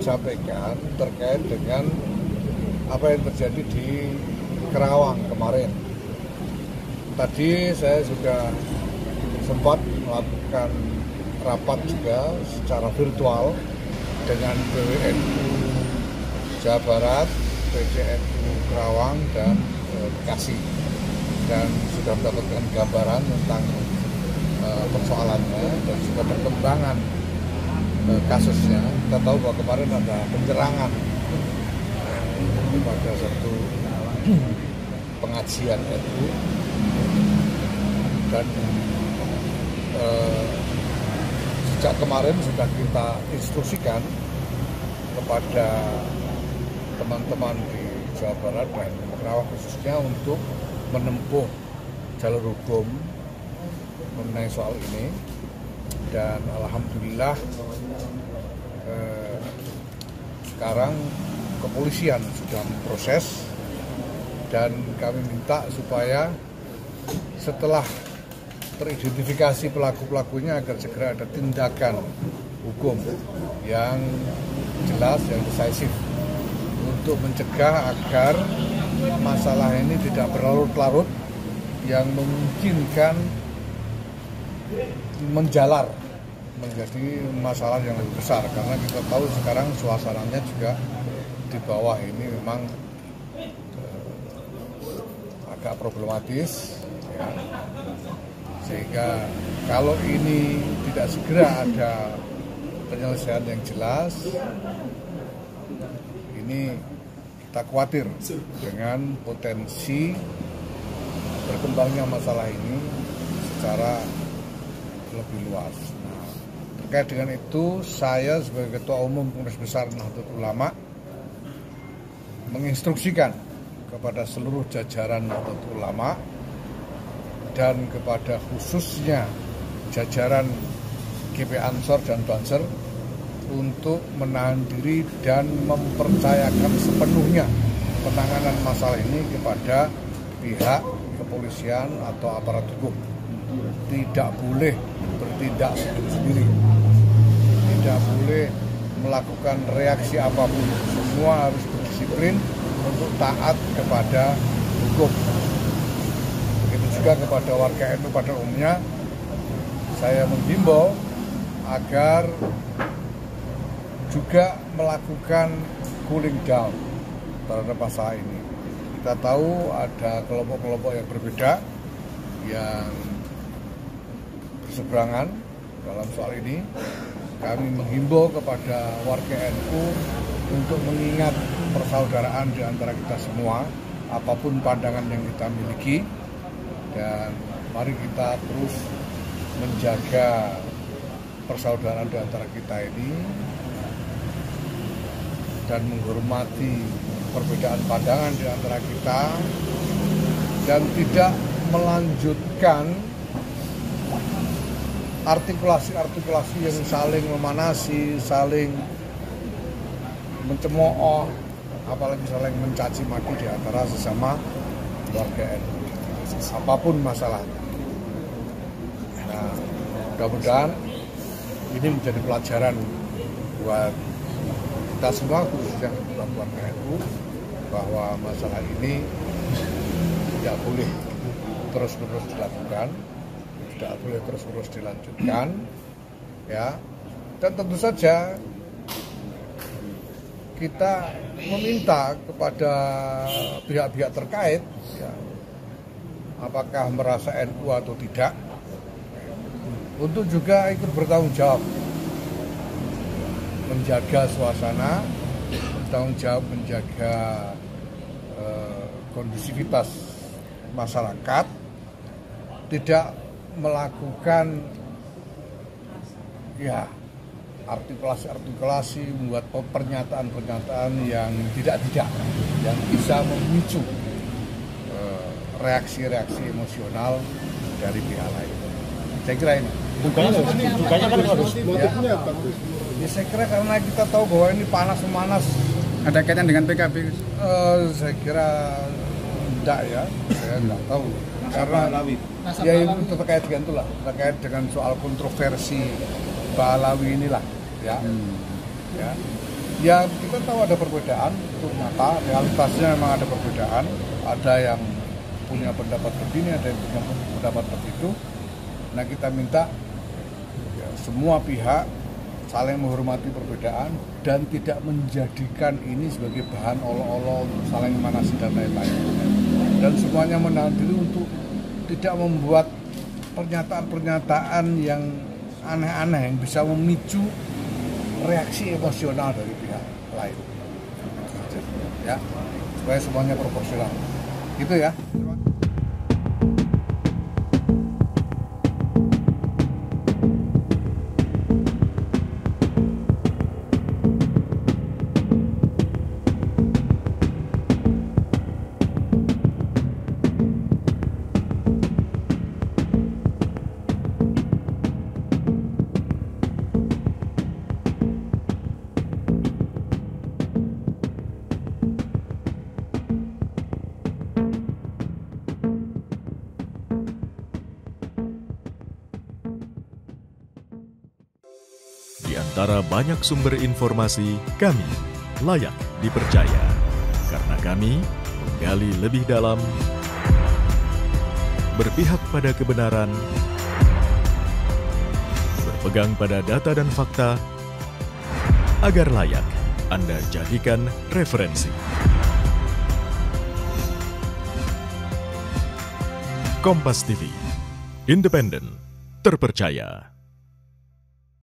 sampaikan terkait dengan apa yang terjadi di Kerawang kemarin. Tadi saya sudah sempat melakukan rapat juga secara virtual dengan PWNU Jawa Barat, PCNU Kerawang, dan Bekasi, dan sudah mendapatkan gambaran tentang persoalannya dan juga perkembangan kasusnya. Kita tahu bahwa kemarin ada penyerangan pada satu pengajian NU, dan sejak kemarin sudah kita instruksikan kepada teman-teman di Jawa Barat dan Kerawang khususnya untuk menempuh jalur hukum mengenai soal ini. Dan alhamdulillah sekarang kepolisian sudah memproses, dan kami minta supaya setelah teridentifikasi pelaku-pelakunya agar segera ada tindakan hukum yang jelas, yang decisif untuk mencegah agar masalah ini tidak berlarut-larut yang memungkinkan menjalar menjadi masalah yang lebih besar, karena kita tahu sekarang suasananya juga di bawah ini memang agak problematis ya. Sehingga kalau ini tidak segera ada penyelesaian yang jelas, ini kita khawatir dengan potensi berkembangnya masalah ini secara lebih luas. Nah, terkait dengan itu, saya sebagai Ketua Umum Kongres Besar Nahdlatul Ulama menginstruksikan kepada seluruh jajaran Nahdlatul Ulama dan kepada khususnya jajaran GP Ansor dan Banser untuk menahan diri dan mempercayakan sepenuhnya penanganan masalah ini kepada pihak kepolisian atau aparat hukum. Tidak boleh bertindak sendiri-sendiri, tidak boleh melakukan reaksi apapun. Semua harus berdisiplin untuk taat kepada hukum. Begitu juga kepada warga NU pada umumnya, saya menghimbau agar juga melakukan cooling down terhadap masalah ini. Kita tahu ada kelompok-kelompok yang berbeda yang berseberangan dalam soal ini. Kami menghimbau kepada warga NU untuk mengingat persaudaraan di antara kita semua, apapun pandangan yang kita miliki, dan mari kita terus menjaga persaudaraan di antara kita ini dan menghormati perbedaan pandangan di antara kita, dan tidak melanjutkan artikulasi-artikulasi yang saling memanasi, saling mencemooh, apalagi saling mencaci maki di antara sesama warga NU, apapun masalahnya. Nah, mudah-mudahan ini menjadi pelajaran buat kita semua, khususnya warga NU, bahwa masalah ini tidak boleh terus-menerus dilakukan, tidak boleh terus-menerus dilanjutkan, ya. Dan tentu saja kita meminta kepada pihak-pihak terkait, ya, apakah merasa NU atau tidak, untuk juga ikut bertanggung jawab, menjaga suasana, bertanggung jawab menjaga kondusivitas masyarakat, tidak melakukan ya artikulasi, membuat pernyataan-pernyataan yang tidak yang bisa memicu reaksi-reaksi emosional dari pihak lain. Saya kira ini. Bukannya kan harus motifnya apa? Ya, saya kira karena kita tahu bahwa ini panas-memanas. Ada kaitan dengan PKB? Saya kira tidak ya, saya nggak tahu. Karena ya itu terkait dengan itulah, terkait dengan soal kontroversi Pak Alawi inilah, ya. Ya. Ya kita tahu ada perbedaan, itu nyata, realitasnya memang ada perbedaan. Ada yang punya pendapat begini, ada yang punya pendapat begitu. Nah kita minta ya, semua pihak saling menghormati perbedaan dan tidak menjadikan ini sebagai bahan olok-olok saling memanasi dan lain-lain. Dan semuanya menahan diri untuk tidak membuat pernyataan-pernyataan yang aneh-aneh yang bisa memicu reaksi emosional dari pihak lain. Ya, supaya semuanya proporsional. Gitu ya. Di antara banyak sumber informasi, kami layak dipercaya. Karena kami menggali lebih dalam, berpihak pada kebenaran, berpegang pada data dan fakta, agar layak Anda jadikan referensi. Kompas TV, independen, terpercaya.